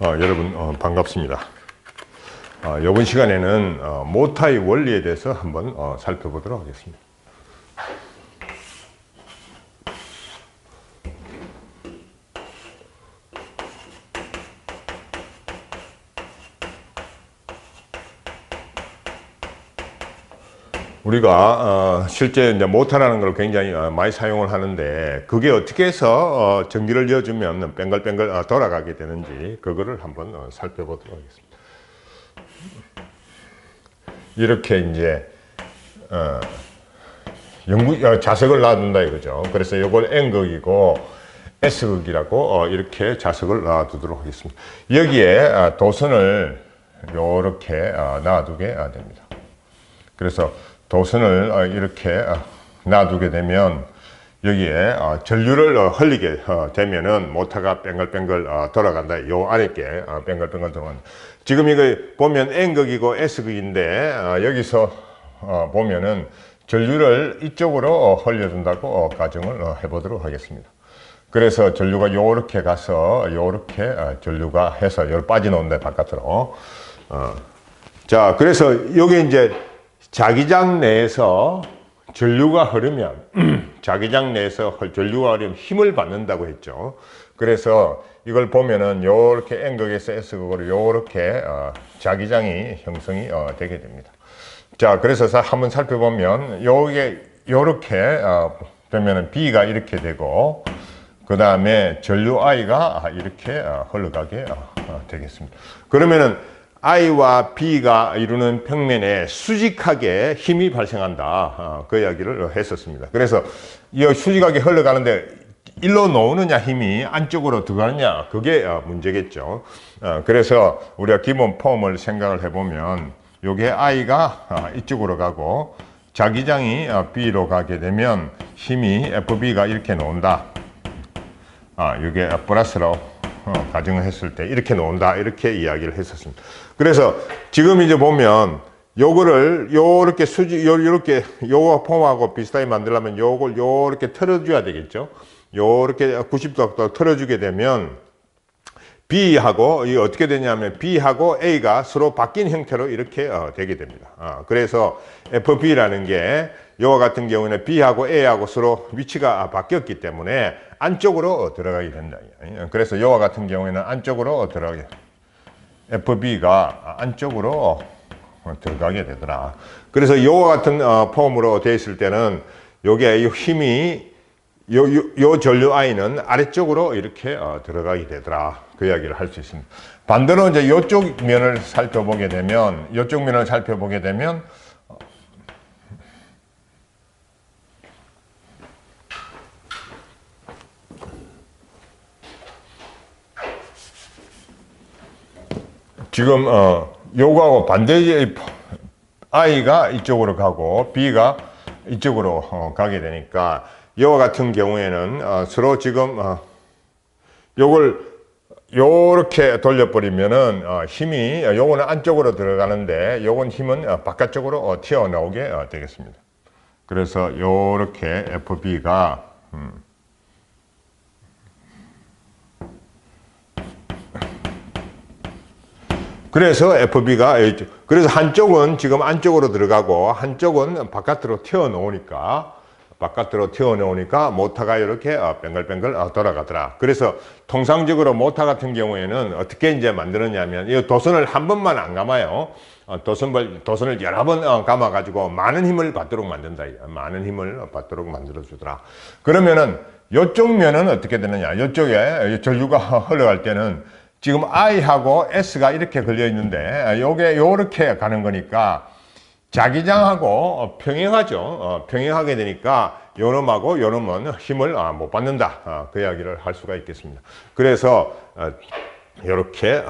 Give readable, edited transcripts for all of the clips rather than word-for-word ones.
여러분 반갑습니다. 이번 시간에는 모타의 원리에 대해서 한번 살펴보도록 하겠습니다. 우리가 실제 이제 모타라는 걸 굉장히 많이 사용을 하는데, 그게 어떻게 해서 전기를 이어주면 뱅글뱅글 돌아가게 되는지 그거를 한번 살펴보도록 하겠습니다. 이렇게 이제 자석을 놔둔다 이거죠. 그래서 이걸 N극이고 S극이라고 이렇게 자석을 놔두도록 하겠습니다. 여기에 도선을 이렇게 놔두게 됩니다. 그래서 도선을 이렇게 놔두게 되면 여기에 전류를 흘리게 되면은 모터가 뱅글뱅글 돌아간다. 요 안에 게 뱅글뱅글 돌아간다. 지금 이거 보면 N극이고 S극인데 여기서 보면은 전류를 이쪽으로 흘려준다고 가정을 해보도록 하겠습니다. 그래서 전류가 요렇게 가서 요렇게 전류가 해서 요 빠져나온다 바깥으로. 자, 그래서 요게 이제 자기장 내에서 전류가 흐르면 자기장 내에서 전류가 흐르면 힘을 받는다고 했죠. 그래서 이걸 보면은 요렇게 N극에서 S극으로 요렇게 자기장이 형성이 되게 됩니다. 자, 그래서 한번 살펴보면 요게 요렇게 되면은 B가 이렇게 되고, 그 다음에 전류 I가 이렇게 흘러가게 되겠습니다. 그러면은 I와 B가 이루는 평면에 수직하게 힘이 발생한다. 그 이야기를 했었습니다. 그래서 이 수직하게 흘러가는데 일로 놓느냐 힘이 안쪽으로 들어가느냐, 그게 문제겠죠. 그래서 우리가 기본 폼을 생각을 해보면 요게 I가 이쪽으로 가고 자기장이 B로 가게 되면 힘이 FB가 이렇게 놓는다. 이게 플러스로 가정을 했을 때 이렇게 놓는다, 이렇게 이야기를 했었습니다. 그래서 지금 이제 보면 요거를 요렇게 요렇게 요 폼하고 비슷하게 만들려면 요걸 요렇게 틀어줘야 되겠죠. 요렇게 90도 틀어주게 되면 B하고 이 어떻게 되냐면 B하고 A가 서로 바뀐 형태로 이렇게 되게 됩니다. 그래서 FB라는 게 요와 같은 경우는 B하고 A하고 서로 위치가 바뀌었기 때문에 안쪽으로 들어가게 된다. 그래서 요와 같은 경우에는 안쪽으로 들어가게, FB가 안쪽으로 들어가게 되더라. 그래서 요와 같은 폼으로 되어 있을 때는 요게 힘이 요 전류 I는 아래쪽으로 이렇게 들어가게 되더라. 그 이야기를 할 수 있습니다. 반대로 이제 이쪽 면을 살펴보게 되면, 지금 요거하고 반대의 I가 이쪽으로 가고 B가 이쪽으로 가게 되니까 이와 같은 경우에는 서로 지금 요걸 요렇게 돌려버리면은 힘이, 요거는 안쪽으로 들어가는데 요건 힘은 바깥쪽으로 튀어나오게 되겠습니다. 그래서 요렇게 FB가 그래서 FB가 그래서 한쪽은 지금 안쪽으로 들어가고 한쪽은 바깥으로 튀어나오니까 모터가 이렇게 뱅글뱅글 돌아가더라. 그래서 통상적으로 모터 같은 경우에는 어떻게 이제 만드느냐면, 이 도선을 한 번만 안 감아요. 도선을 여러 번 감아 가지고 많은 힘을 받도록 만든다. 많은 힘을 받도록 만들어 주더라. 그러면은 이쪽 면은 어떻게 되느냐? 이쪽에 전류가 흘러갈 때는 지금 I하고 S가 이렇게 걸려 있는데 요게 요렇게 가는 거니까 자기장하고 평행하죠. 평행하게 되니까 요놈하고 요놈은 힘을 못 받는다. 그 이야기를 할 수가 있겠습니다. 그래서 이렇게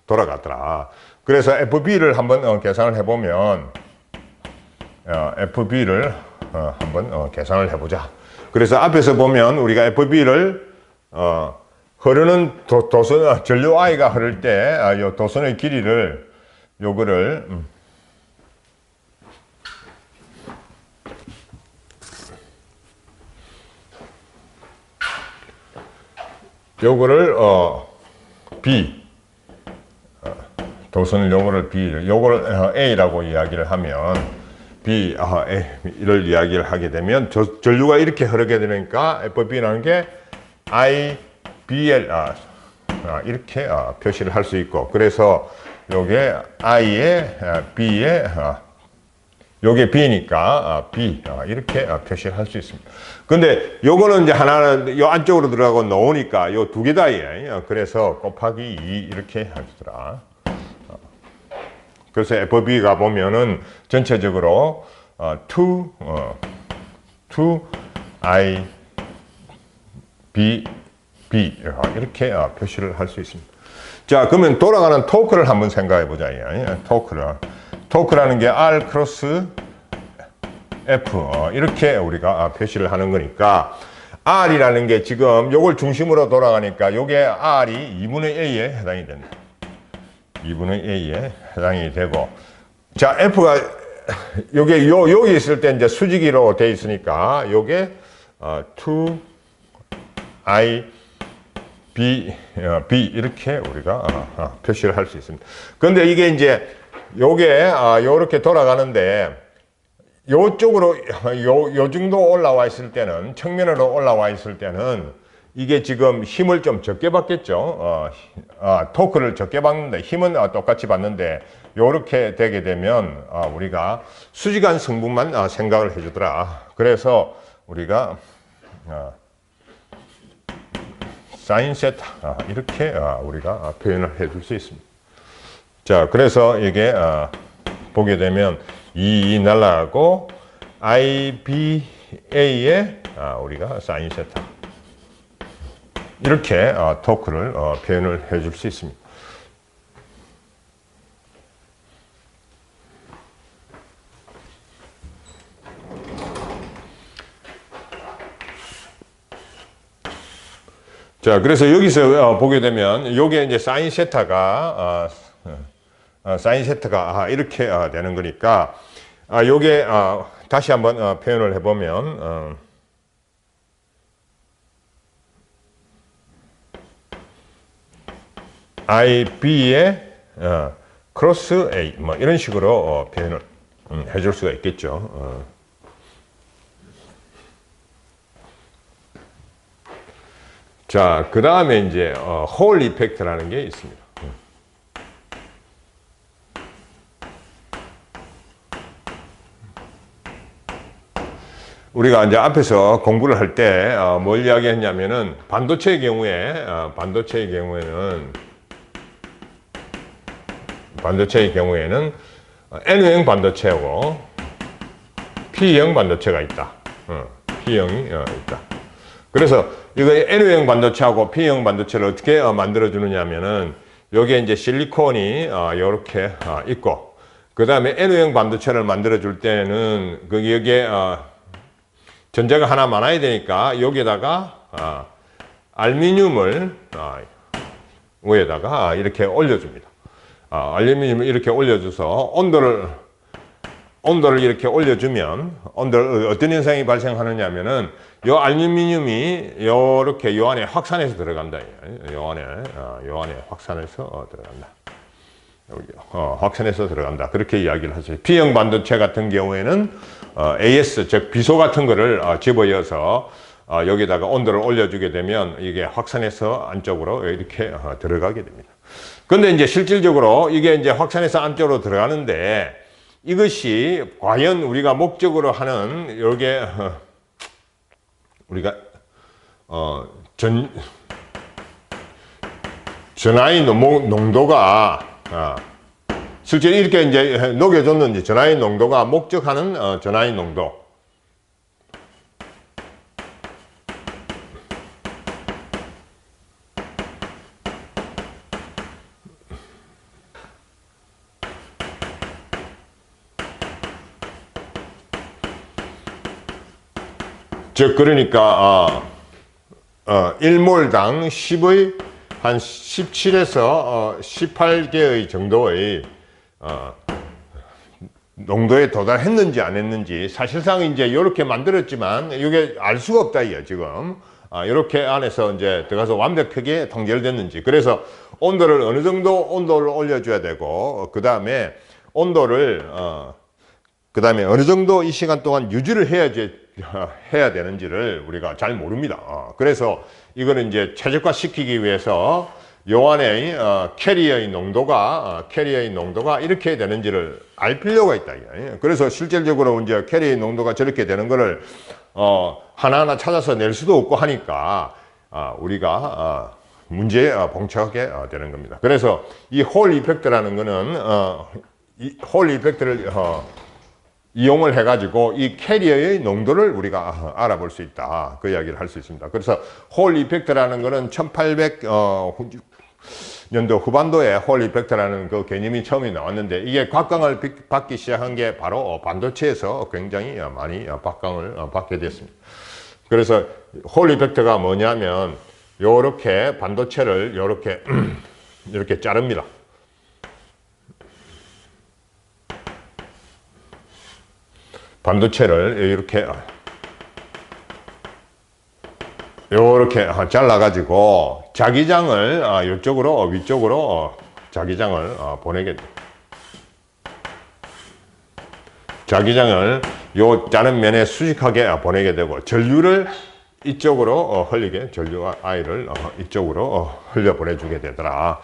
돌아가더라. 그래서 FB를 한번 계산을 해보면, FB를 한번 계산을 해보자. 그래서 앞에서 보면 우리가 FB를 흐르는 도선, 전류 I가 흐를 때 요 도선의 길이를 요거를 B 도선을 요거를 B, 요걸 A라고 이야기를 하면 B, A를 이야기를 하게 되면 전류가 이렇게 흐르게 되니까 FB라는 게 I, BL, 이렇게 표시를 할 수 있고, 그래서 요게 I에 B에 요게 B니까 B 이렇게 표시를 할 수 있습니다. 근데 요거는 이제 하나는 요 안쪽으로 들어가고 넣으니까 요 두 개 다예요. 그래서 곱하기 2 이렇게 해주더라. 그래서 FB가 보면은 전체적으로 2 I B 이렇게 표시를 할 수 있습니다. 자, 그러면 돌아가는 토크를 한번 생각해 보자. 토크라는 게 R 크로스 F 이렇게 우리가 표시를 하는 거니까 R이라는 게 지금 요걸 중심으로 돌아가니까 요게 R이 2분의 A에 해당이 됩니다. 2분의 A에 해당이 되고, 자, F가 요게 여기 있을 때 이제 수직이로 돼 있으니까 요게 2I B 이렇게 우리가 표시를 할 수 있습니다. 그런데 이게 이제 요게 요렇게 돌아가는데 요쪽으로 요 정도 올라와 있을 때는, 측면으로 올라와 있을 때는 이게 지금 힘을 좀 적게 받겠죠. 토크를 적게 받는데 힘은 똑같이 받는데 요렇게 되게 되면 우리가 수직한 성분만 생각을 해주더라. 그래서 우리가 사인 세타 이렇게 우리가 표현을 해줄 수 있습니다. 자, 그래서 이게 보게 되면 2 날라가고 IBA에 우리가 사인 세타 이렇게 토크를 표현을 해줄 수 있습니다. 자, 그래서 여기서 보게 되면 요게 이제 사인 세타가 이렇게 되는 거니까 요게 다시 한번 표현을 해보면 IB의 크로스 A 뭐 이런 식으로 표현을 해줄 수가 있겠죠. 자, 그 다음에 이제 홀 이펙트라는 게 있습니다. 우리가 이제 앞에서 공부를 할 때 뭘 이야기했냐면은 반도체의 경우에는 N형 반도체하고 P형 반도체가 있다. P형이 있다. 그래서 이거 N형 반도체하고 P형 반도체를 어떻게 만들어 주느냐 하면은 여기에 이제 실리콘이 이렇게 있고, 그 다음에 N형 반도체를 만들어 줄 때는 여기에 전자가 하나 많아야 되니까 여기에다가 알루미늄을 위에다가 이렇게 올려줍니다. 알루미늄을 이렇게 올려줘서 온도를 이렇게 올려주면 어떤 현상이 발생하느냐 하면은 요 알루미늄이 요렇게 요 안에 확산해서 들어간다. 요 안에 확산해서 들어간다. 여기 확산해서 들어간다. 그렇게 이야기를 하죠. P형 반도체 같은 경우에는 AS 즉 비소 같은 거를 집어여서 여기다가 온도를 올려주게 되면 이게 확산해서 안쪽으로 이렇게 들어가게 됩니다. 근데 이제 실질적으로 이게 이제 확산해서 안쪽으로 들어가는데 이것이 과연 우리가 목적으로 하는 요게 우리가 전하의 농도가 실제 이렇게 이제 녹여줬는지 전하의 농도가 목적하는 전하의 농도. 즉 그러니까 1몰당 10의 한 17에서 18개의 정도의 농도에 도달했는지 안 했는지 사실상 이제 이렇게 만들었지만 이게 알 수가 없다 이요 지금. 이렇게 안에서 이제 들어가서 완벽하게 통제됐는지. 그래서 온도를 어느 정도 온도를 올려줘야 되고, 그 다음에 온도를 그 다음에 어느 정도 이 시간 동안 유지를 해야 되는지를 우리가 잘 모릅니다. 그래서 이거는 이제 최적화시키기 위해서 요 안에 캐리어의 농도가 이렇게 되는지를 알 필요가 있다. 그래서 실질적으로 이제 캐리어의 농도가 저렇게 되는 거를 하나하나 찾아서 낼 수도 없고 하니까 우리가 문제에 봉착하게 되는 겁니다. 그래서 이 홀 이펙트라는 거는 이 홀 이펙트를 이용을 해가지고 이 캐리어의 농도를 우리가 알아볼 수 있다. 그 이야기를 할 수 있습니다. 그래서 홀 이펙트라는 거는 1800년도 후반도에 홀 이펙트라는 그 개념이 처음에 나왔는데, 이게 각광을 받기 시작한 게 바로 반도체에서 굉장히 많이 각광을 받게 됐습니다. 그래서 홀 이펙트가 뭐냐면 요렇게 반도체를 요렇게 이렇게 자릅니다. 반도체를 이렇게 잘라가지고 자기장을 이쪽으로 위쪽으로 자기장을 보내게 돼. 자기장을 요 자른 면에 수직하게 보내게 되고, 전류를 이쪽으로 전류 I를 이쪽으로 흘려 보내주게 되더라.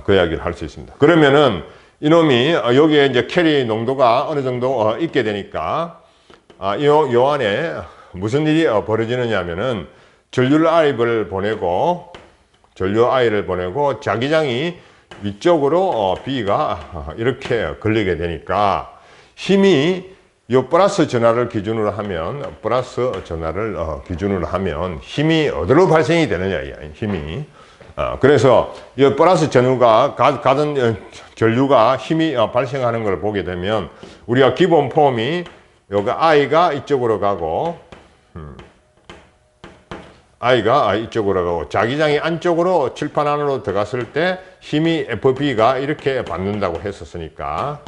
그 이야기를 할 수 있습니다. 그러면은 이놈이 여기에 이제 캐리 농도가 어느 정도 있게 되니까 요 안에 무슨 일이 벌어지느냐 하면은 전류 I를 보내고 자기장이 위쪽으로 B가 이렇게 걸리게 되니까 힘이 요 플러스 전하를 기준으로 하면 힘이 어디로 발생이 되느냐, 힘이. 그래서 이 플러스 전후가 가던 전류가 힘이 발생하는 걸 보게 되면 우리가 기본 폼이 여기 I가 이쪽으로 가고 자기장이 안쪽으로 칠판 안으로 들어갔을 때 힘이 FB가 이렇게 받는다고 했었으니까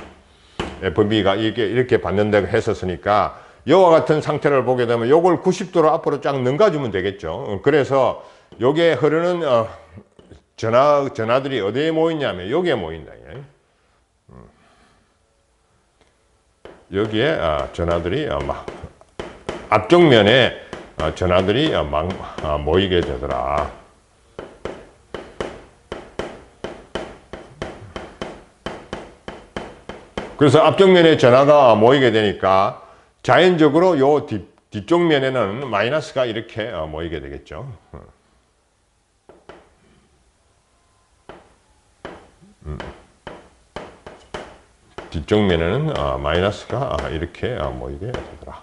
이와 같은 상태를 보게 되면 요걸 90도로 앞으로 쫙 넘가주면 되겠죠. 그래서 요게 흐르는 전하들이 어디에 모이냐면 여기에 모인다. 여기에 전하들이 앞쪽 면에 전하들이 모이게 되더라. 그래서 앞쪽 면에 전하가 모이게 되니까 자연적으로 요 뒤쪽 면에는 마이너스가 이렇게 모이게 되겠죠. 뒤쪽 면에는 마이너스가 이렇게 모이게 되더라.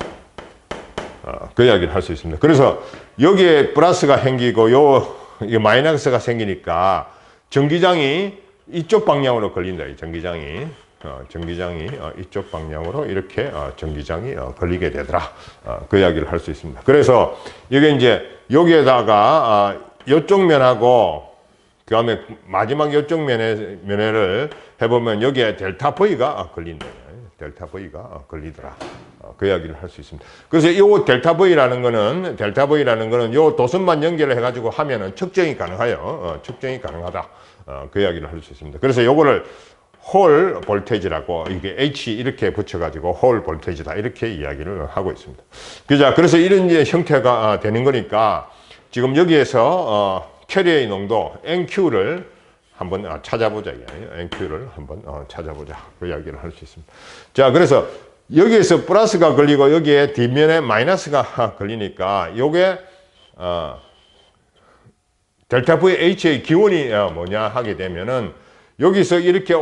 그 이야기를 할 수 있습니다. 그래서 여기에 플러스가 생기고 이게 마이너스가 생기니까 전기장이 이쪽 방향으로 걸린다. 이 전기장이 이쪽 방향으로 이렇게 전기장이 걸리게 되더라. 그 이야기를 할 수 있습니다. 그래서 이게 이제 여기에다가 이쪽 면하고 그 다음에 마지막 이쪽 면에를 해보면 여기에 델타 V가 걸린다. 델타 V가 걸리더라. 그 이야기를 할 수 있습니다. 그래서 이 델타 V라는 거는 요 도선만 연결을 해가지고 하면은 측정이 가능하다. 그 이야기를 할 수 있습니다. 그래서 요거를 홀 볼테이지라고, 이게 H 이렇게 붙여가지고 홀 볼테이지다, 이렇게 이야기를 하고 있습니다. 그래서 이런 이제 형태가 되는 거니까 지금 여기에서 캐리어의 농도 NQ를 한번 찾아보자. NQ를 한번 찾아보자. 그 이야기를 할 수 있습니다. 자, 그래서 여기에서 플러스가 걸리고 여기에 뒷면에 마이너스가 걸리니까 요게 델타 VH의 기원이 뭐냐 하게 되면은 여기서 이렇게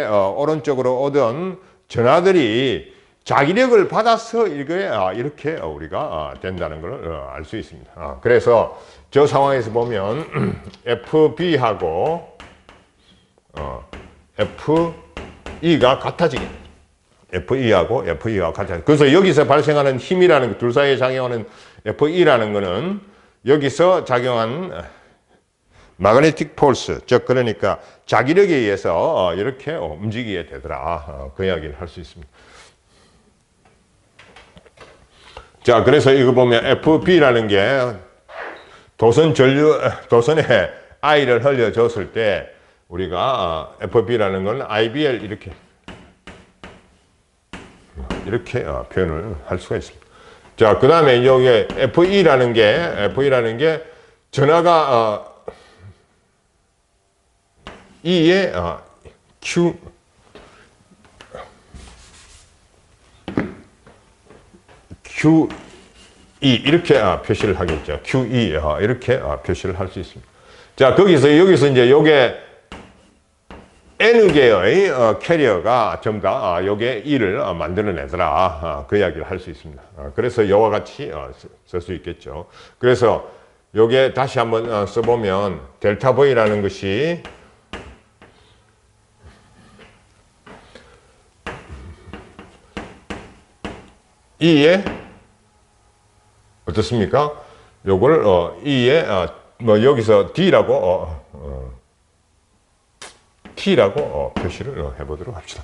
오른쪽으로 오던 전하들이 자기력을 받아서 이렇게 우리가 된다는 걸 알 수 있습니다. 그래서 저 상황에서 보면 FB하고 FE가 같아지게, FE하고 같아지게. 그래서 여기서 발생하는 힘이라는, 둘 사이에 작용하는 FE라는 거는 여기서 작용한 마그네틱 폴스, 즉 그러니까 자기력에 의해서 이렇게 움직이게 되더라. 그 이야기를 할 수 있습니다. 자, 그래서 이거 보면 FB라는 게 도선에 I를 흘려줬을 때 우리가 FB라는 건 IBL 이렇게 표현을 할 수가 있습니다. 자, 그 다음에 여기 FE라는 게 전하가 E의 QE 이렇게 표시를 하겠죠. QE 이렇게 표시를 할 수 있습니다. 자, 여기서 이제 요게 N 개의 캐리어가 전부 다 요게 E를 만들어내더라. 그 이야기를 할 수 있습니다. 그래서 이와 같이 쓸 수 있겠죠. 그래서 요게 다시 한번 써보면 델타 V라는 것이 E에 어떻습니까? 요걸 E에 뭐 여기서 D라고 T라고 표시를 해보도록 합시다.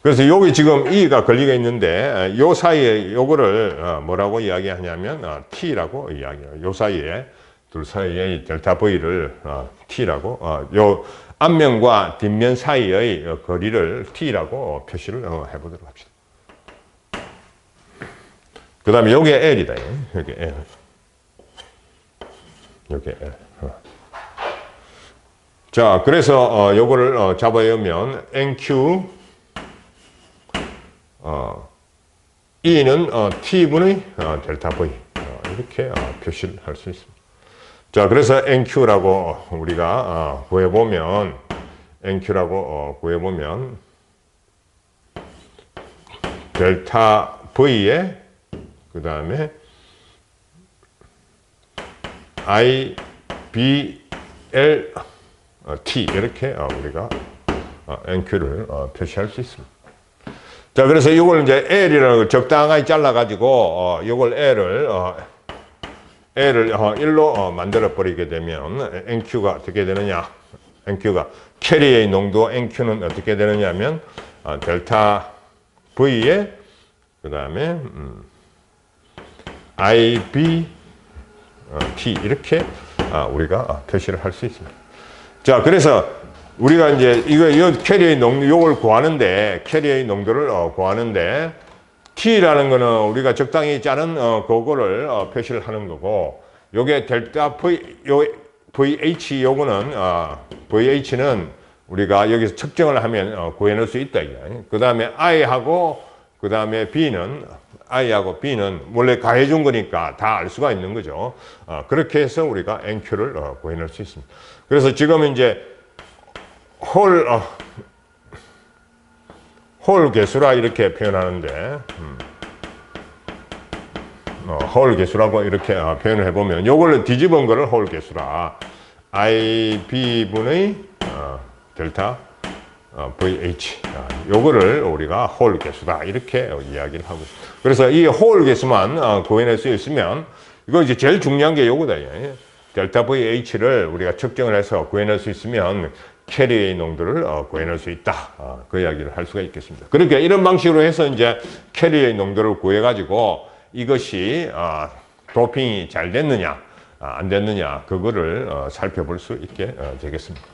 그래서 여기 지금 E가 걸리게 있는데 요 사이에 요거를 뭐라고 이야기하냐면 T라고 이야기해요. 요 사이에 둘 사이에 델타 V를 T라고 요 앞면과 뒷면 사이의 거리를 T라고 표시를 해보도록 합시다. 그 다음에 요게 L이다. 여기 L. 여기 L. 자, 그래서 요거를 잡아오면 NQ E는 T분의 델타 V 이렇게 표시를 할 수 있습니다. 자, 그래서 NQ라고 우리가 구해보면 델타 V에 그 다음에 I, B, L, T 이렇게 우리가 NQ를 표시할 수 있습니다. 자, 그래서 이걸 이제 L이라는 걸 적당하게 잘라가지고 이걸 L을 1로 만들어 버리게 되면 NQ가 어떻게 되느냐? NQ가 캐리의 농도 NQ는 어떻게 되느냐면 델타 V에 그 다음에 I, B, T 이렇게 우리가 표시를 할 수 있습니다. 자, 그래서 우리가 이제 이 캐리의 농도 요걸 구하는데 캐리의 농도를 구하는데 T라는 거는 우리가 적당히 짜는 그거를 표시를 하는 거고 요게 델타 V 요 VH 요거는 VH는 우리가 여기서 측정을 하면 구해낼 수 있다. 그 다음에 I하고 그 다음에 I하고 B는 원래 가해준 거니까 다 알 수가 있는 거죠. 그렇게 해서 우리가 NQ를 구해낼 수 있습니다. 그래서 지금 이제 홀 개수라 이렇게 표현하는데 홀 개수라고 이렇게 표현을 해보면 요걸 뒤집은 거를 홀 개수라 IB분의 델타 VH 요거를 우리가 홀 개수다 이렇게 이야기를 하고 있습니다. 그래서 이 홀 개수만 구해낼 수 있으면 이거 이제 제일 중요한 게 요거다. 델타 VH를 우리가 측정을 해서 구해낼 수 있으면 캐리의 농도를 구해낼 수 있다. 그 이야기를 할 수가 있겠습니다. 그러니까 이런 방식으로 해서 이제 캐리의 농도를 구해가지고 이것이 도핑이 잘 됐느냐 안 됐느냐 그거를 살펴볼 수 있게 되겠습니다.